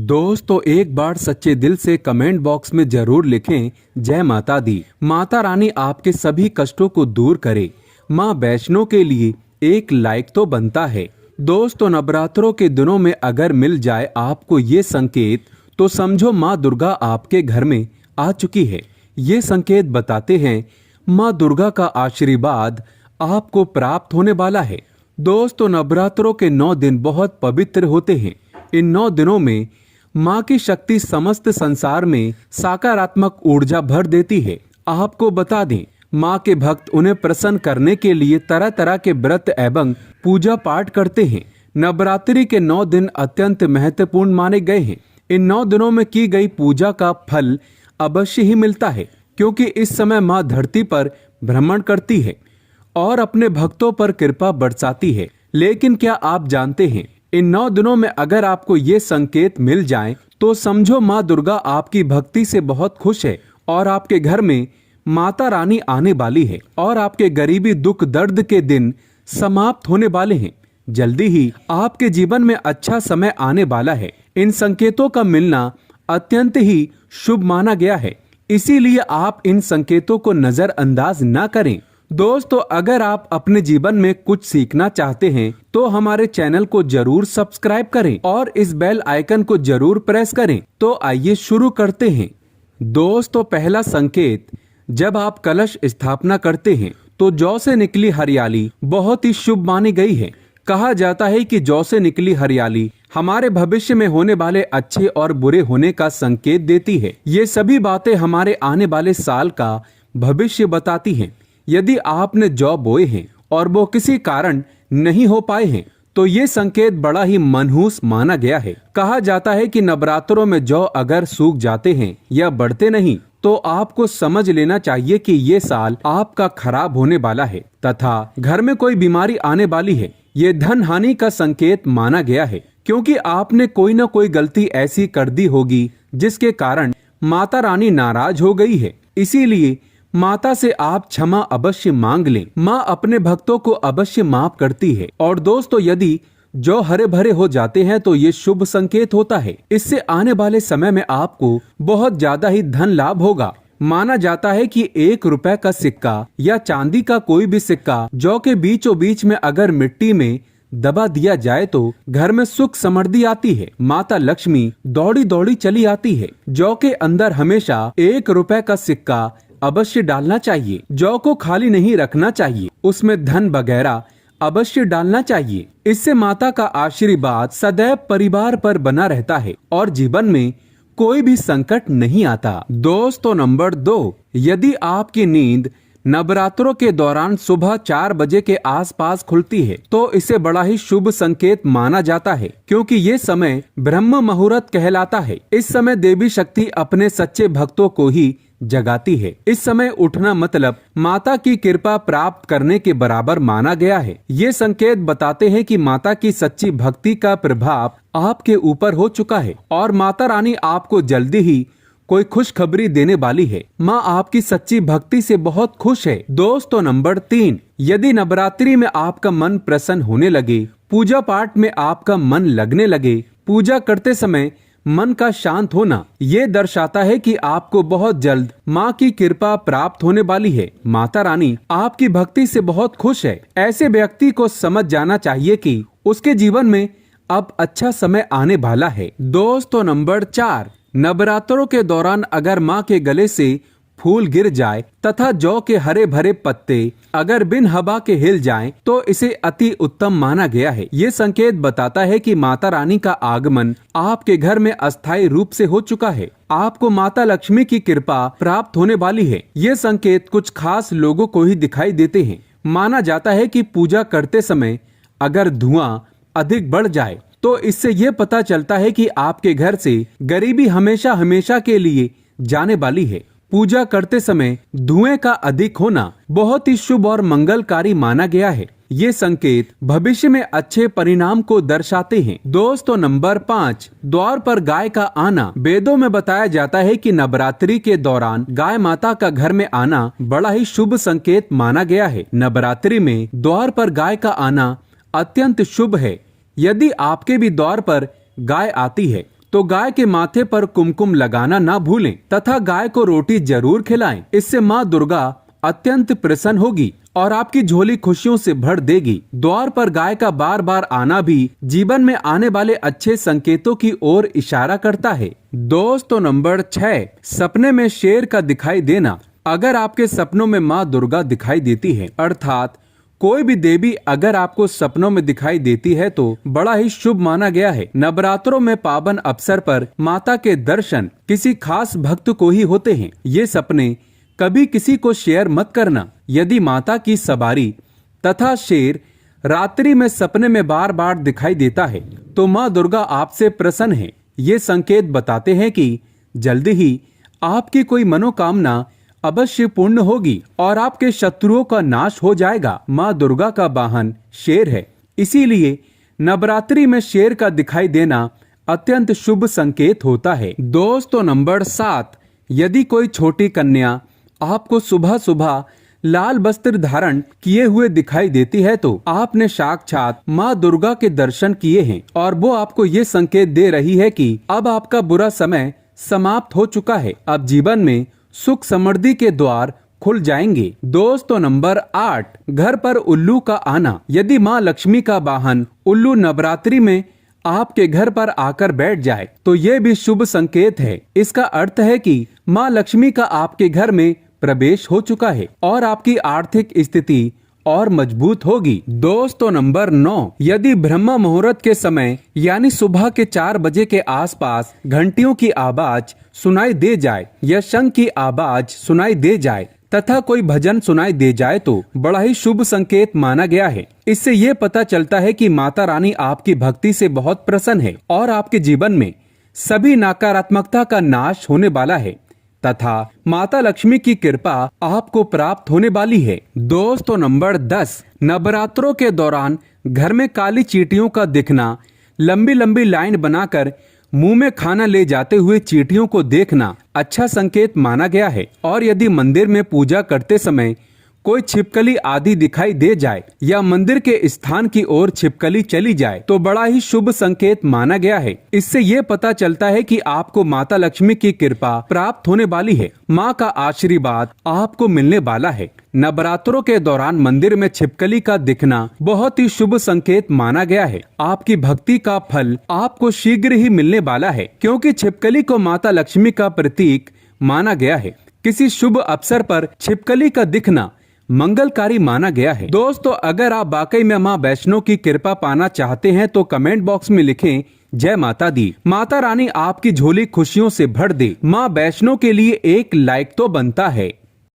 दोस्तों एक बार सच्चे दिल से कमेंट बॉक्स में जरूर लिखें जय माता दी। माता रानी आपके सभी कष्टों को दूर करे। माँ वैष्णो के लिए एक लाइक तो बनता है। दोस्तों नवरात्रों के दिनों में अगर मिल जाए आपको ये संकेत तो समझो माँ दुर्गा आपके घर में आ चुकी है। ये संकेत बताते हैं माँ दुर्गा का आशीर्वाद आपको प्राप्त होने वाला है। दोस्तों नवरात्रों के 9 दिन बहुत पवित्र होते हैं। इन 9 दिनों में माँ की शक्ति समस्त संसार में सकारात्मक ऊर्जा भर देती है। आपको बता दें माँ के भक्त उन्हें प्रसन्न करने के लिए तरह तरह के व्रत एवं पूजा पाठ करते हैं। नवरात्रि के 9 दिन अत्यंत महत्वपूर्ण माने गए हैं। इन 9 दिनों में की गई पूजा का फल अवश्य ही मिलता है, क्योंकि इस समय माँ धरती पर भ्रमण करती है और अपने भक्तों पर कृपा बरसाती है। लेकिन क्या आप जानते हैं इन 9 दिनों में अगर आपको ये संकेत मिल जाएं तो समझो माँ दुर्गा आपकी भक्ति से बहुत खुश है और आपके घर में माता रानी आने वाली है और आपके गरीबी दुख दर्द के दिन समाप्त होने वाले हैं। जल्दी ही आपके जीवन में अच्छा समय आने वाला है। इन संकेतों का मिलना अत्यंत ही शुभ माना गया है, इसीलिए आप इन संकेतों को नजरअंदाज न करें। दोस्तों अगर आप अपने जीवन में कुछ सीखना चाहते हैं तो हमारे चैनल को जरूर सब्सक्राइब करें और इस बेल आइकन को जरूर प्रेस करें। तो आइए शुरू करते हैं। दोस्तों पहला संकेत, जब आप कलश स्थापना करते हैं तो जौ से निकली हरियाली बहुत ही शुभ मानी गई है। कहा जाता है कि जौ से निकली हरियाली हमारे भविष्य में होने वाले अच्छे और बुरे होने का संकेत देती है। ये सभी बातें हमारे आने वाले साल का भविष्य बताती हैं। यदि आपने जौ बोए हैं और वो किसी कारण नहीं हो पाए हैं तो ये संकेत बड़ा ही मनहूस माना गया है। कहा जाता है कि नवरात्रों में जौ अगर सूख जाते हैं या बढ़ते नहीं तो आपको समझ लेना चाहिए कि ये साल आपका खराब होने वाला है तथा घर में कोई बीमारी आने वाली है। ये धन हानि का संकेत माना गया है, क्योंकि आपने कोई न कोई गलती ऐसी कर दी होगी जिसके कारण माता रानी नाराज हो गई है। इसीलिए माता से आप क्षमा अवश्य मांग लें। माँ अपने भक्तों को अवश्य माफ करती है। और दोस्तों यदि जो हरे भरे हो जाते हैं तो ये शुभ संकेत होता है। इससे आने वाले समय में आपको बहुत ज्यादा ही धन लाभ होगा। माना जाता है कि 1 रुपए का सिक्का या चांदी का कोई भी सिक्का जौ के बीचों बीच में अगर मिट्टी में दबा दिया जाए तो घर में सुख समृद्धि आती है। माता लक्ष्मी दौड़ी दौड़ी चली आती है। जौ के अंदर हमेशा 1 रुपए का सिक्का अवश्य डालना चाहिए। जौ को खाली नहीं रखना चाहिए, उसमें धन वगैरह अवश्य डालना चाहिए। इससे माता का आशीर्वाद सदैव परिवार पर बना रहता है और जीवन में कोई भी संकट नहीं आता। दोस्तों नंबर 2, यदि आपकी नींद नवरात्रों के दौरान सुबह 4 बजे के आसपास खुलती है तो इसे बड़ा ही शुभ संकेत माना जाता है, क्योंकि ये समय ब्रह्म मुहूर्त कहलाता है। इस समय देवी शक्ति अपने सच्चे भक्तों को ही जगाती है। इस समय उठना मतलब माता की कृपा प्राप्त करने के बराबर माना गया है। ये संकेत बताते हैं कि माता की सच्ची भक्ति का प्रभाव आपके ऊपर हो चुका है और माता रानी आपको जल्दी ही कोई खुशखबरी देने वाली है। माँ आपकी सच्ची भक्ति से बहुत खुश है। दोस्तों नंबर 3, यदि नवरात्रि में आपका मन प्रसन्न होने लगे, पूजा पाठ में आपका मन लगने लगे, पूजा करते समय मन का शांत होना, ये दर्शाता है कि आपको बहुत जल्द माँ की कृपा प्राप्त होने वाली है। माता रानी आपकी भक्ति से बहुत खुश है। ऐसे व्यक्ति को समझ जाना चाहिए कि उसके जीवन में अब अच्छा समय आने वाला है। दोस्तों नंबर 4, नवरात्रों के दौरान अगर माँ के गले से फूल गिर जाए तथा जौ के हरे भरे पत्ते अगर बिन हवा के हिल जाएं तो इसे अति उत्तम माना गया है। ये संकेत बताता है कि माता रानी का आगमन आपके घर में अस्थायी रूप से हो चुका है। आपको माता लक्ष्मी की कृपा प्राप्त होने वाली है। ये संकेत कुछ खास लोगों को ही दिखाई देते हैं। माना जाता है कि पूजा करते समय अगर धुआं अधिक बढ़ जाए तो इससे ये पता चलता है कि आपके घर से गरीबी हमेशा हमेशा के लिए जाने वाली है। पूजा करते समय धुएं का अधिक होना बहुत ही शुभ और मंगलकारी माना गया है। ये संकेत भविष्य में अच्छे परिणाम को दर्शाते हैं। दोस्तों नंबर 5, द्वार पर गाय का आना। वेदों में बताया जाता है कि नवरात्रि के दौरान गाय माता का घर में आना बड़ा ही शुभ संकेत माना गया है। नवरात्रि में द्वार पर गाय का आना अत्यंत शुभ है। यदि आपके भी द्वार पर गाय आती है तो गाय के माथे पर कुमकुम लगाना ना भूलें तथा गाय को रोटी जरूर खिलाएं। इससे माँ दुर्गा अत्यंत प्रसन्न होगी और आपकी झोली खुशियों से भर देगी। द्वार पर गाय का बार बार आना भी जीवन में आने वाले अच्छे संकेतों की ओर इशारा करता है। दोस्तों नंबर 6, सपने में शेर का दिखाई देना। अगर आपके सपनों में माँ दुर्गा दिखाई देती है, अर्थात कोई भी देवी अगर आपको सपनों में दिखाई देती है तो बड़ा ही शुभ माना गया है। नवरात्रों में पावन अवसर पर माता के दर्शन किसी खास भक्त को ही होते हैं। ये सपने कभी किसी को शेयर मत करना। यदि माता की सवारी तथा शेर रात्रि में सपने में बार बार दिखाई देता है तो माँ दुर्गा आपसे प्रसन्न है। ये संकेत बताते हैं कि जल्दी ही आपकी कोई मनोकामना अवश्य पूर्ण होगी और आपके शत्रुओं का नाश हो जाएगा। माँ दुर्गा का वाहन शेर है, इसीलिए नवरात्रि में शेर का दिखाई देना अत्यंत शुभ संकेत होता है। दोस्तों नंबर 7, यदि कोई छोटी कन्या आपको सुबह सुबह लाल वस्त्र धारण किए हुए दिखाई देती है तो आपने साक्षात माँ दुर्गा के दर्शन किए हैं और वो आपको ये संकेत दे रही है कि अब आपका बुरा समय समाप्त हो चुका है। अब जीवन में सुख समृद्धि के द्वार खुल जाएंगे। दोस्तों नंबर 8, घर पर उल्लू का आना। यदि माँ लक्ष्मी का वाहन उल्लू नवरात्रि में आपके घर पर आकर बैठ जाए तो ये भी शुभ संकेत है। इसका अर्थ है कि माँ लक्ष्मी का आपके घर में प्रवेश हो चुका है और आपकी आर्थिक स्थिति और मजबूत होगी। दोस्तों नंबर 9, यदि ब्रह्म मुहूर्त के समय यानी सुबह के 4 बजे के आसपास घंटियों की आवाज सुनाई दे जाए या शंख की आवाज सुनाई दे जाए तथा कोई भजन सुनाई दे जाए तो बड़ा ही शुभ संकेत माना गया है। इससे ये पता चलता है कि माता रानी आपकी भक्ति से बहुत प्रसन्न है और आपके जीवन में सभी नकारात्मकता का नाश होने वाला है तथा माता लक्ष्मी की कृपा आपको प्राप्त होने वाली है। दोस्तों नंबर 10, नवरात्रों के दौरान घर में काली चींटियों का दिखना, लंबी लंबी लाइन बनाकर मुंह में खाना ले जाते हुए चींटियों को देखना अच्छा संकेत माना गया है। और यदि मंदिर में पूजा करते समय कोई छिपकली आदि दिखाई दे जाए या मंदिर के स्थान की ओर छिपकली चली जाए तो बड़ा ही शुभ संकेत माना गया है। इससे ये पता चलता है कि आपको माता लक्ष्मी की कृपा प्राप्त होने वाली है, माँ का आशीर्वाद आपको मिलने वाला है। नवरात्रों के दौरान मंदिर में छिपकली का दिखना बहुत ही शुभ संकेत माना गया है। आपकी भक्ति का फल आपको शीघ्र ही मिलने वाला है, क्योंकि छिपकली को माता लक्ष्मी का प्रतीक माना गया है। किसी शुभ अवसर पर छिपकली का दिखना मंगलकारी माना गया है। दोस्तों अगर आप वाकई में माँ वैष्णो की कृपा पाना चाहते हैं तो कमेंट बॉक्स में लिखें जय माता दी। माता रानी आपकी झोली खुशियों से भर दे। माँ वैष्णो के लिए एक लाइक तो बनता है।